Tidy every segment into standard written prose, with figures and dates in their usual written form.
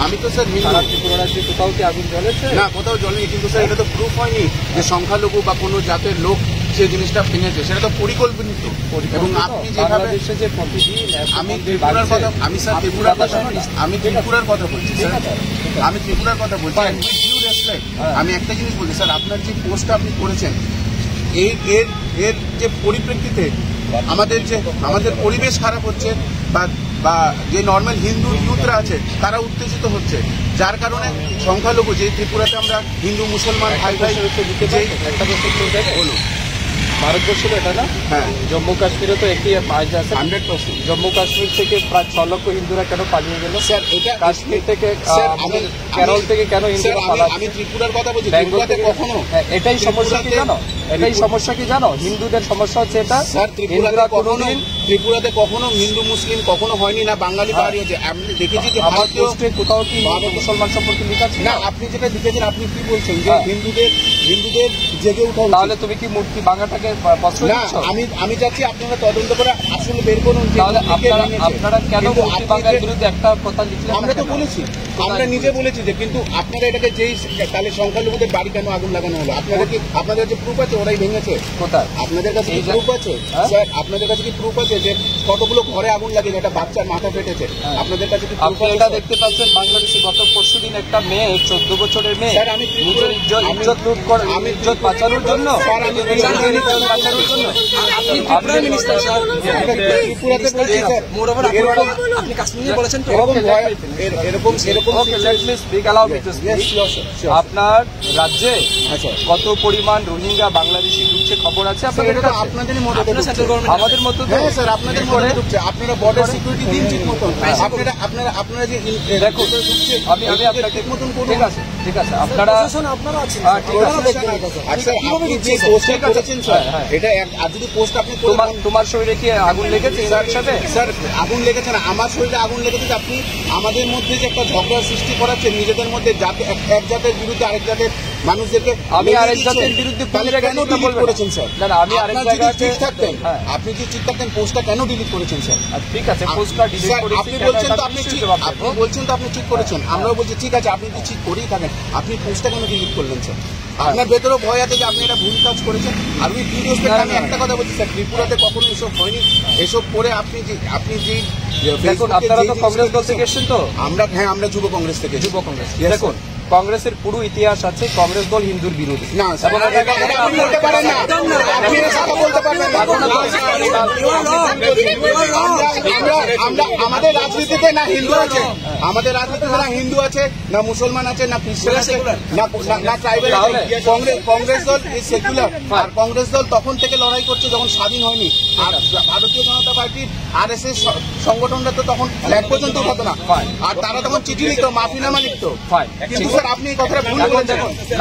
আমি তো স্যার হিন্দু। ত্রিপুরা রাজ্যে কোথাও কি আগুন জ্বলেছে? না, কোথাও জ্বলেনি, কিন্তু স্যার এটা তো প্রুফ হয়নি যে সংখ্যালঘু বা কোনো জাতের লোক সেই জিনিসটা ভেঙেছে, সেটা তো পরিকল্পিত। এবং আপনি যেভাবে যে প্রতিদিন আমি ত্রিপুরার কথা, আমি স্যার ত্রিপুরার কথা, আমি ত্রিপুরার কথা বলছি স্যার, আমি ত্রিপুরার কথা বলছি। আমি একটা জিনিস বলছি স্যার, আপনার যে পোস্টটা আপনি করেছেন এর যে পরিপ্রেক্ষিতে আমাদের পরিবেশ খারাপ হচ্ছে বা যে নর্মাল হিন্দু ইউথরা আছে তারা উত্তেজিত হচ্ছে, যার কারণে সংখ্যালঘু যে ত্রিপুরাতে আমরা হিন্দু মুসলমান ভাই ভাই একটা বছর বলুন ভারতবর্ষের এটা না? হ্যাঁ, জম্মু কাশ্মীরে তো একই আজ আছে 100%। জম্মু কাশ্মীর থেকে প্রায় 6 লক্ষ হিন্দুরা কেন পালিয়ে গেল? স্যার এটা কাশ্মীর থেকে কেরল থেকে কেন হিন্দুরা পালাচ্ছে? আমি ত্রিপুরার কথা বলছি, বেঙ্গল ত্রিপুরাতে থেকে কখনো এটাই সমস্যা কি জানো? এটাই সমস্যা কি জানো? হিন্দুদের সমস্যা হচ্ছে এটা। স্যার ত্রিপুরাতে কখনো হিন্দু মুসলিম কখনো হয়নি, না বাঙালি বাড়ি হয়েছে। আমি দেখেছি যে আমার পোস্টে কোথাও কি মুসলমান সম্পর্কে লেখা ছিল না। আপনি যেটা লিখেছেন, আপনি কি বলছেন যে হিন্দুদের জেগে উঠা? তাহলে তুমি কি মূর্তি বাঙাটাকে প্রশ্রয় দিচ্ছ? আমি চাচ্ছি আপনারা তদন্ত করে আসলে বের করুন। তাহলে আপনারা কেন মূর্তি বাঙার বিরুদ্ধে একটা কথা লিখলেন? আমরা তো বলেছি, আমরা নিজে বলেছি যে, কিন্তু আপনারা এটাকে যেই তাহলে সংখ্যালঘুদের বাড়ি কেন আগুন লাগানো হলো? আপনাদের যে প্রুফ আছে ওরাই ভেঙেছে? কোথায় আপনাদের কাছে কি প্রুফ আছে স্যার? আপনাদের কাছে কি প্রুফ আছে যে কতগুলো ঘরে আগুন লাগিয়েছে, একটা বাচ্চার মাথা ফেটেছে? আপনাদের কাছে কি প্রুফ আছে? এটা দেখতে পাচ্ছেন বাংলাদেশে গত পরশুদিন একটা মেয়ে, 14 বছরের মেয়ে, স্যার আমি নিজের ইজ্জত লুট করে, আমি ইজ্জত বাঁচানোর জন্য, আপনি প্রাইম মিনিস্টার স্যার, ত্রিপুরাতে বলছি স্যার, মোরওভার আপনি কাশ্মীরে বলেছেন তো এরকম আপনার রাজ্যে কত পরিমাণ রোহিঙ্গা বাংলাদেশি ঢুকছে খবর আছে আপনাদের কাছে? আপনাদের মতো আমাদের মতো তো স্যার, আপনাদের মতো ঢুকছে। আপনারা বর্ডার সিকিউরিটি দিন ঠিক মতন। আপনারা যে দেখো আমি আপনাকে মতন করুন। ঠিক আছে আপনারা আপনি যে পোস্টটা করেছেন স্যার, এটা আর যদি পোস্ট আপনি তোমার শরীরে কি আগুন লেগেছে? স্যার আগুন লেগেছে না, আমার শরীরে আগুন লেগেছে। আপনি আমাদের মধ্যে যে একটা ঝগড়ার সৃষ্টি করাচ্ছেন নিজেদের মধ্যে, এক জাতের বিরুদ্ধে আরেক জাতের মানুষদেরকে। আমি আরেক জাতের বিরুদ্ধে কেন ডিলিট করেছেন স্যার? আমি আরেক জায়গায় ঠিক থাকতেন, আপনি যে ঠিক থাকতেন, পোস্টটা কেন ডিলিট করেছেন স্যার? ঠিক আছে পোস্টটা ডিলিট করেছি। আপনি বলছেন তো আপনি ঠিক করেছেন, আমরাও বলছি ঠিক আছে, আপনি যদি ঠিক করেই থাকেন, আপনি পোস্টটা কেন ডিলিট করলেন স্যার? আপনার ভেতরেও ভয় আছে যে আপনি এটা ভুল কাজ করেছেন। আর ওই ভিডিওস থেকে আমি একটা কথা বলছি স্যার, ত্রিপুরাতে কখনো এসব হয়নি। এসব করে আপনি যে দেখুন, আপনারা তো কংগ্রেস দল থেকে এসেছেন তো? আমরা যুব কংগ্রেস থেকে। যুব কংগ্রেস, দেখুন কংগ্রেসের পুরো ইতিহাস আছে, কংগ্রেস দল হিন্দুর বিরোধী। না আমাদের রাজনীতিতে না হিন্দু আছে, আমাদের রাজনীতিতে না হিন্দু আছে, না মুসলমান আছে, না খ্রিস্টান আছে, না ট্রাইবেল আছে। কংগ্রেস দল ইজ সেকুলার। আর কংগ্রেস দল তখন থেকে লড়াই করছে যখন স্বাধীন হয়নি। আর ভারতীয় জনতা পার্টির RSS সংগঠনটা তো তখন ফ্ল্যাগ পর্যন্ত উঠাতো না, আর তারা তখন চিঠি লিখতো, মাফিনামা লিখতো। কিন্তু স্যার আপনি এই কথাটা ভুল বলছেন।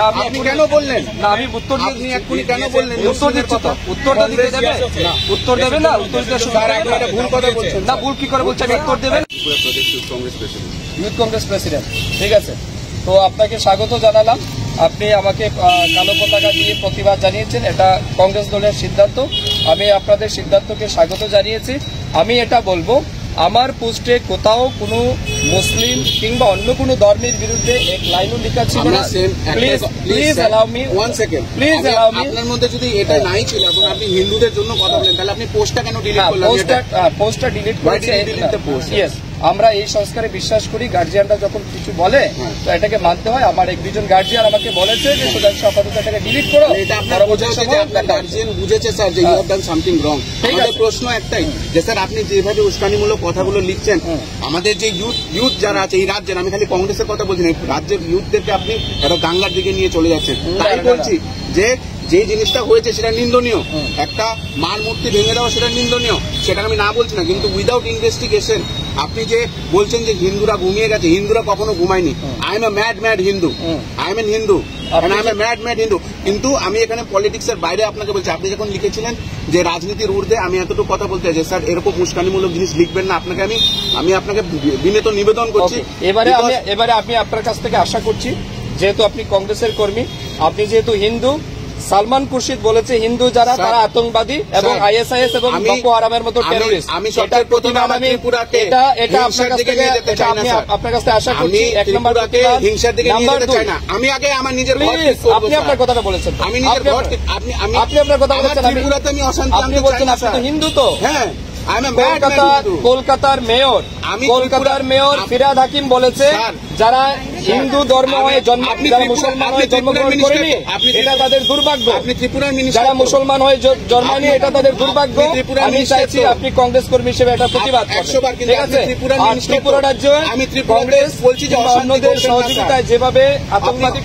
আপনি কেন বললেন না? আমি উত্তর আপনি এক্ষুনি কেন বললেন? উত্তর দিচ্ছি তো, উত্তরটা দিতে দেবে? উত্তর দেবে না? উত্তর দিতে ভুল কথা বলছেন না। ভুল কি করে বলছেন? উত্তর দেবেন। ইউথ কংগ্রেস প্রেসিডেন্ট, ঠিক আছে। তো আপনাকে স্বাগত জানালাম। আপনি আমাকে কালো পতাকা দিয়ে প্রতিবাদ জানিয়েছেন, এটা কংগ্রেস দলের সিদ্ধান্ত। আমি আপনাদের সিদ্ধান্তকে স্বাগত জানিয়েছি। আমি এটা বলবো, আমার পোস্টে কোথাও কোনো মুসলিম কিংবা অন্য কোনো ধর্মের বিরুদ্ধে এক লাইনও লেখা ছিল না। Please allow me, one second. Please allow me. আপনার মধ্যে যদি এটা নাই ছিল এবং আপনি হিন্দুদের জন্য কথা বলেন, তাহলে আপনি পোস্টটা কেন ডিলিট করলেন? পোস্টটা ডিলিট করেছে। ইয়েস, আমরা এই সংস্কারে বিশ্বাস করি। গার্জিয়ানরা যখন কিছু বলে তো এটাকে মানতে হয়। আমার এক দুজন গার্জিয়ান আমাকে বলেছে যে সুধাংশু আপাতত এটাকে ডিলিট করো। এটা আপনার গার্জিয়ান বুঝেছে স্যার যে you have done something wrong. আমাদের প্রশ্ন একটাই যে স্যার আপনি যেভাবে উস্কানিমূলক কথাগুলো লিখছেন, আমাদের যে ইউথ যারা আছে এই রাজ্যের, আমি খালি কংগ্রেসের কথা বলছি না, রাজ্যের ইউথদেরকে আপনি একটা দাঙ্গার দিকে নিয়ে চলে যাচ্ছেন। তাই বলছি যে জিনিসটা হয়েছে সেটা নিন্দনীয়। একটা মার মূর্তি ভেঙে দেওয়া সেটা নিন্দনীয়, সেটা আমি না বলছি না। কিন্তু উইদাউট ইনভেস্টিগেশন আপনি যে বলছেন যে হিন্দুরা ঘুমিয়ে গেছে, হিন্দুরা কখনো ঘুমায়নি। I am a mad Hindu, I am an Hindu, I am a mad Hindu. কিন্তু আমি এখানে পলিটিক্সের বাইরে আপনাকে বলছি, আপনি যখন লিখেছিলেন যে রাজনীতির ঊর্ধ্বে, আমি এতটুকু কথা বলতে চাই যে স্যার এরকম উস্কানিমূলক জিনিস লিখবেন না। আমি আপনাকে বিনীত নিবেদন করছি। এবারে আমি আপনার কাছ থেকে আশা করছি, যেহেতু আপনি কংগ্রেসের কর্মী, আপনি যেহেতু হিন্দু, সালমান খুরশিদ বলেছে হিন্দু যারা স্যার, তারা আতঙ্কবাদী এবং স্যার, আইএসআইএস এবং আমি- বকো হারামের মতো আমি- টেরোরিস্ট। আমি সবচেয়ে প্রথমে আমার ত্রিপুরাকে এটা হিংসার আপনার কাছ দিকে থেকে নিয়ে যেতে চাই না, স্যার। আপনার কাছ থেকে আশা আমি করছি। এক নম্বর ত্রিপুরাকে প্রতিবাদ। হিংসার দিকে নিয়ে নাম্বার যেতে দুই, চাই না। আমি আগে আমার নিজের ঘর প্লিজ ঠিক করবো, আপনি স্যার। আপনার কথাটা বলেছেন তো। আমি নিজের আপনি ঘর আপনার- ঠিক- আমি আপনি আপনার কথা আমার বলেছেন। আমি- ত্রিপুরাতে আমি অশান্তি আপনি আনতে চাই বলছেন না, আপনি তো স্যার। হিন্দু তো। হ্যাঁ, I am a bad man, Hindu. কলকাতার মেয়র আমি কলকাতার ত্রিপুরা- মেয়র ফিরহাদ হাকিম বলেছে স্যার, যারা হিন্দু ধর্ম হয়ে জন্ম আপনি যারা ত্রিপুরা- মুসলমান আপনি হয়ে জন্মগ্রহণ ত্রিপুরার করেনি মিনিস্টার- এটা তাদের দুর্ভাগ্য। আপনি ত্রিপুরার মিনিস্টার যারা তো। মুসলমান হয়ে জন্মায়নি এটা তাদের দুর্ভাগ্য। আপনি ত্রিপুরার আমি মিনিস্টার চাইছি তো। আপনি কংগ্রেস কর্মী হিসেবে এটা প্রতিবাদ করবেন। 100 বার কিন্তু ঠিক আপনি আছে? ত্রিপুরার আর মিনিস্টার ত্রিপুরা তো। রাজ্যে আমি ত্রিপুরাতে কংগ্রেস বলছি যে কিংবা অশান্তি অন্যদের করবেন না, সহযোগিতায় যেভাবে আতঙ্কবাদী